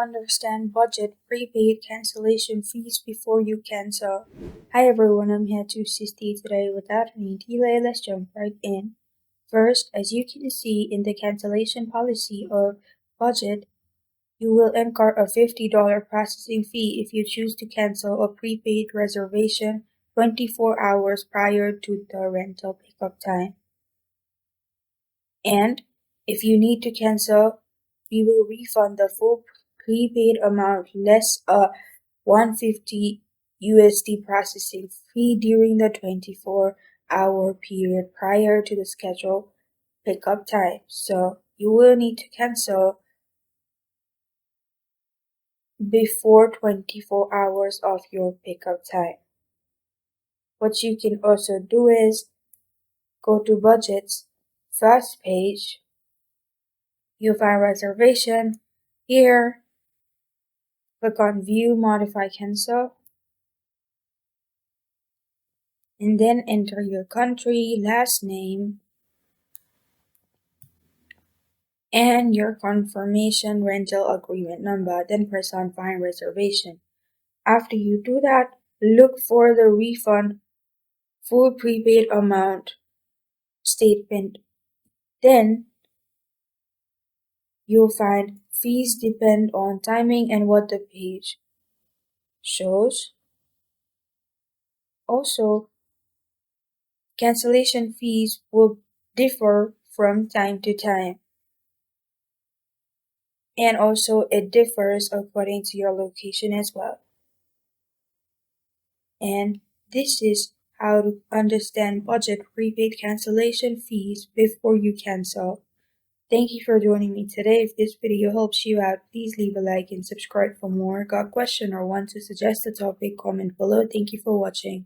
understand budget prepaid cancellation fees before you cancel. Hi everyone, I'm here to assist you today. Without any delay, let's jump right in. First, as you can see in the cancellation policy of budget, you will incur a $50 processing fee if you choose to cancel a prepaid reservation 24 hours prior to the rental pickup time. And if you need to cancel, we will refund the full prepaid amount less a $150 processing fee during the 24-hour period prior to the scheduled pickup time. So you will need to cancel before 24 hours of your pickup time. What you can also do is go to Budget's first page. You'll find reservation here. Click on View, Modify, Cancel. And then enter your country, last name, and your confirmation rental agreement number. Then press on Find Reservation. After you do that, look for the refund full prepaid amount statement. Then you'll find fees depend on timing and what the page shows. Also, cancellation fees will differ from time to time. And also it differs according to your location as well. And this is how to understand budget prepaid cancellation fees before you cancel. Thank you for joining me today. If this video helps you out, please leave a like and subscribe for more. Got a question or want to suggest a topic, comment below. Thank you for watching.